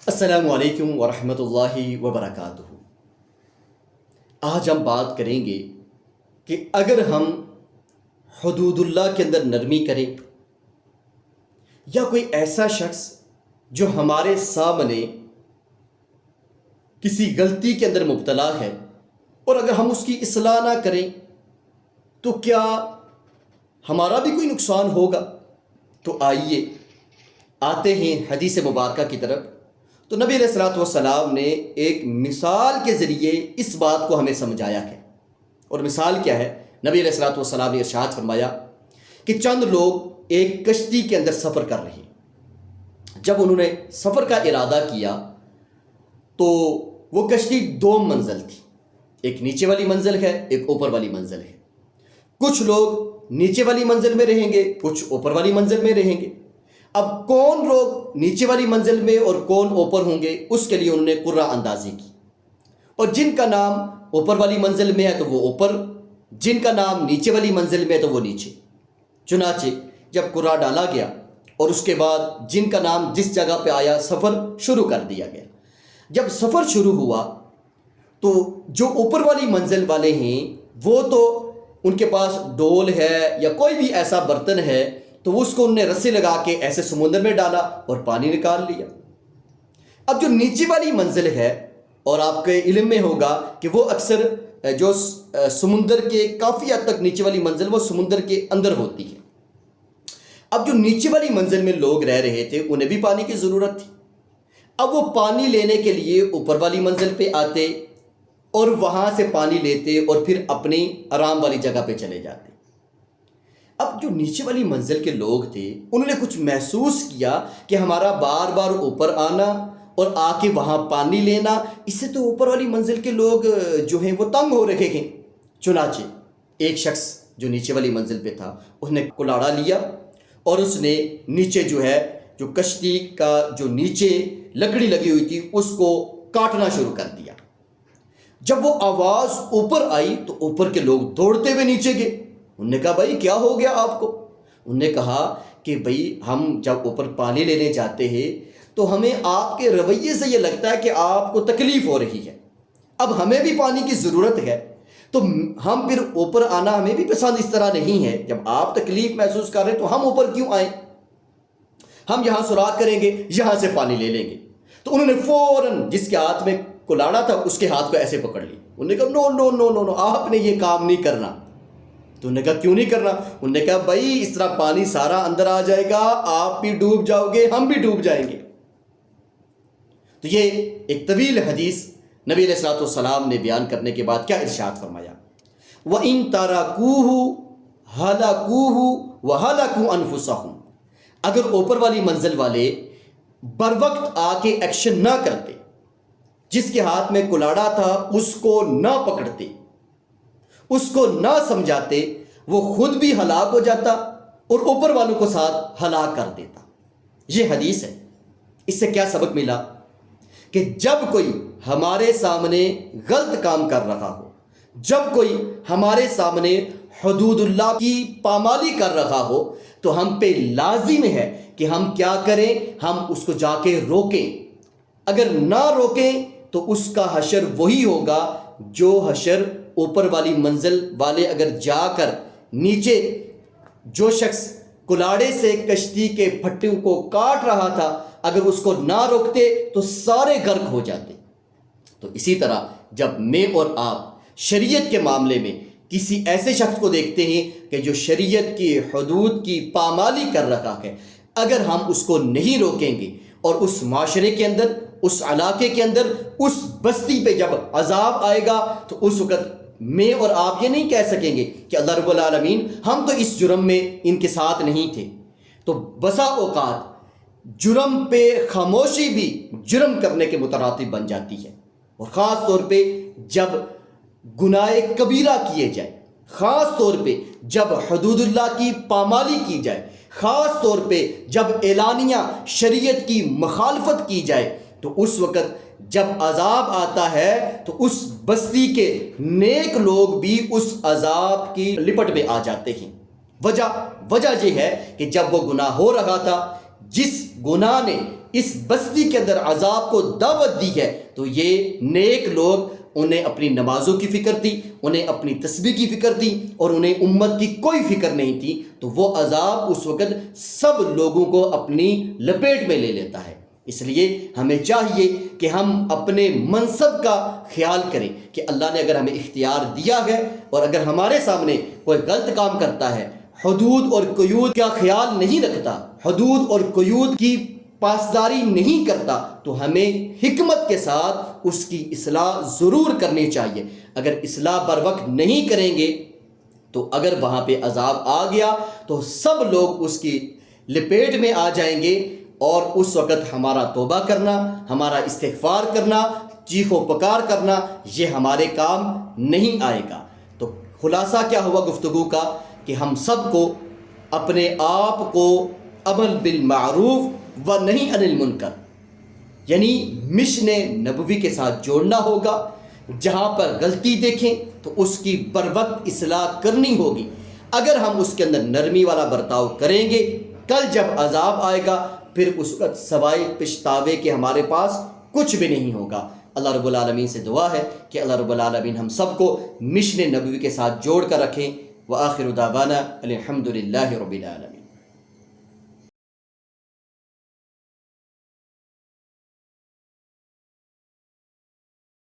السلام علیکم ورحمۃ اللہ وبرکاتہ۔ آج ہم بات کریں گے کہ اگر ہم حدود اللہ کے اندر نرمی کریں یا کوئی ایسا شخص جو ہمارے سامنے کسی غلطی کے اندر مبتلا ہے اور اگر ہم اس کی اصلاح نہ کریں تو کیا ہمارا بھی کوئی نقصان ہوگا؟ تو آئیے آتے ہیں حدیث مبارکہ کی طرف۔ تو نبی علیہ الصلوۃ والسلام نے ایک مثال کے ذریعے اس بات کو ہمیں سمجھایا ہے، اور مثال کیا ہے؟ نبی علیہ الصلوۃ والسلام نے ارشاد فرمایا کہ چند لوگ ایک کشتی کے اندر سفر کر رہے ہیں۔ جب انہوں نے سفر کا ارادہ کیا تو وہ کشتی دو منزل تھی، ایک نیچے والی منزل ہے، ایک اوپر والی منزل ہے۔ کچھ لوگ نیچے والی منزل میں رہیں گے، کچھ اوپر والی منزل میں رہیں گے۔ اب کون لوگ نیچے والی منزل میں اور کون اوپر ہوں گے، اس کے لیے انہوں نے قرعہ اندازی کی، اور جن کا نام اوپر والی منزل میں ہے تو وہ اوپر، جن کا نام نیچے والی منزل میں ہے تو وہ نیچے۔ چنانچہ جب قرعہ ڈالا گیا اور اس کے بعد جن کا نام جس جگہ پہ آیا سفر شروع کر دیا گیا۔ جب سفر شروع ہوا تو جو اوپر والی منزل والے ہیں وہ تو ان کے پاس ڈول ہے یا کوئی بھی ایسا برتن ہے تو اس کو انہوں نے رسی لگا کے ایسے سمندر میں ڈالا اور پانی نکال لیا۔ اب جو نیچے والی منزل ہے، اور آپ کے علم میں ہوگا کہ وہ اکثر جو سمندر کے کافی حد تک نیچے والی منزل وہ سمندر کے اندر ہوتی ہے۔ اب جو نیچے والی منزل میں لوگ رہ رہے تھے انہیں بھی پانی کی ضرورت تھی۔ اب وہ پانی لینے کے لیے اوپر والی منزل پہ آتے اور وہاں سے پانی لیتے اور پھر اپنی آرام والی جگہ پہ چلے جاتے۔ اب جو نیچے والی منزل کے لوگ تھے انہوں نے کچھ محسوس کیا کہ ہمارا بار بار اوپر آنا اور آ کے وہاں پانی لینا، اس سے تو اوپر والی منزل کے لوگ جو ہیں وہ تنگ ہو رہے ہیں۔ چنانچہ ایک شخص جو نیچے والی منزل پہ تھا اس نے کلاڑا لیا اور اس نے نیچے جو کشتی کا جو نیچے لکڑی لگی ہوئی تھی اس کو کاٹنا شروع کر دیا۔ جب وہ آواز اوپر آئی تو اوپر کے لوگ دوڑتے ہوئے نیچے گئے۔ انہوں نے کہا بھائی کیا ہو گیا آپ کو؟ انہوں نے کہا کہ بھائی ہم جب اوپر پانی لینے جاتے ہیں تو ہمیں آپ کے رویے سے یہ لگتا ہے کہ آپ کو تکلیف ہو رہی ہے، اب ہمیں بھی پانی کی ضرورت ہے، تو ہم پھر اوپر آنا ہمیں بھی پسند اس طرح نہیں ہے۔ جب آپ تکلیف محسوس کر رہے ہیں تو ہم اوپر کیوں آئیں؟ ہم یہاں سوراخ کریں گے، یہاں سے پانی لے لیں گے۔ تو انہوں نے فوراً جس کے ہاتھ میں کلاڑا تھا اس کے ہاتھ کو ایسے پکڑ لی۔ انہوں نے کہا نو نو نو نو نو، آپ نے یہ کام نہیں کرنا۔ تو انہوں نے کہا کیوں نہیں کرنا؟ انہوں نے کہا بھائی اس طرح پانی سارا اندر آ جائے گا، آپ بھی ڈوب جاؤ گے، ہم بھی ڈوب جائیں گے۔ تو یہ ایک طویل حدیث نبی علیہ الصلوۃ والسلام نے بیان کرنے کے بعد کیا ارشاد فرمایا؟ وَإِن تَرَكُوهُ هَلَكُوهُ وَهَلَكُوا أَنفُسَهُمْ۔ اگر اوپر والی منزل والے بر وقت آ کے ایکشن نہ کرتے، جس کے ہاتھ میں کلاڑا تھا اس کو نہ پکڑتے، اس کو نہ سمجھاتے، وہ خود بھی ہلاک ہو جاتا اور اوپر والوں کو ساتھ ہلاک کر دیتا۔ یہ حدیث ہے۔ اس سے کیا سبق ملا؟ کہ جب کوئی ہمارے سامنے غلط کام کر رہا ہو، جب کوئی ہمارے سامنے حدود اللہ کی پامالی کر رہا ہو تو ہم پہ لازم ہے کہ ہم کیا کریں؟ ہم اس کو جا کے روکیں۔ اگر نہ روکیں تو اس کا حشر وہی ہوگا جو حشر اوپر والی منزل والے اگر جا کر نیچے جو شخص کلاڑے سے کشتی کے پھٹوں کو کاٹ رہا تھا اگر اس کو نہ روکتے تو سارے غرق ہو جاتے۔ تو اسی طرح جب میں اور آپ شریعت کے معاملے میں کسی ایسے شخص کو دیکھتے ہیں کہ جو شریعت کی حدود کی پامالی کر رہا ہے، اگر ہم اس کو نہیں روکیں گے اور اس معاشرے کے اندر، اس علاقے کے اندر، اس بستی پہ جب عذاب آئے گا تو اس وقت میں اور آپ یہ نہیں کہہ سکیں گے کہ اللہ رب العالمین ہم تو اس جرم میں ان کے ساتھ نہیں تھے۔ تو بسا اوقات جرم پہ خاموشی بھی جرم کرنے کے مترادف بن جاتی ہے، اور خاص طور پہ جب گناہ کبیرہ کیے جائے، خاص طور پہ جب حدود اللہ کی پامالی کی جائے، خاص طور پہ جب اعلانیہ شریعت کی مخالفت کی جائے، تو اس وقت جب عذاب آتا ہے تو اس بستی کے نیک لوگ بھی اس عذاب کی لپٹ میں آ جاتے ہیں۔ وجہ یہ ہے کہ جب وہ گناہ ہو رہا تھا، جس گناہ نے اس بستی کے اندر عذاب کو دعوت دی ہے تو یہ نیک لوگ، انہیں اپنی نمازوں کی فکر تھی، انہیں اپنی تسبیح کی فکر تھی، اور انہیں امت کی کوئی فکر نہیں تھی، تو وہ عذاب اس وقت سب لوگوں کو اپنی لپیٹ میں لے لیتا ہے۔ اس لیے ہمیں چاہیے کہ ہم اپنے منصب کا خیال کریں کہ اللہ نے اگر ہمیں اختیار دیا ہے، اور اگر ہمارے سامنے کوئی غلط کام کرتا ہے، حدود اور قیود کا خیال نہیں رکھتا، حدود اور قیود کی پاسداری نہیں کرتا، تو ہمیں حکمت کے ساتھ اس کی اصلاح ضرور کرنی چاہیے۔ اگر اصلاح بر وقت نہیں کریں گے تو اگر وہاں پہ عذاب آ گیا تو سب لوگ اس کی لپیٹ میں آ جائیں گے، اور اس وقت ہمارا توبہ کرنا، ہمارا استغفار کرنا، چیخ و پکار کرنا یہ ہمارے کام نہیں آئے گا۔ تو خلاصہ کیا ہوا گفتگو کا کہ ہم سب کو اپنے آپ کو امر بالمعروف و نہی عن المنکر یعنی مشن نبوی کے ساتھ جوڑنا ہوگا۔ جہاں پر غلطی دیکھیں تو اس کی بر وقت اصلاح کرنی ہوگی۔ اگر ہم اس کے اندر نرمی والا برتاؤ کریں گے، کل جب عذاب آئے گا پھر اس وقت سوائے پچھتاوے کے ہمارے پاس کچھ بھی نہیں ہوگا۔ اللہ رب العالمین سے دعا ہے کہ اللہ رب العالمین ہم سب کو مشن نبوی کے ساتھ جوڑ کر رکھیں۔ وآخر دعوانا الحمد للہ رب العالمین۔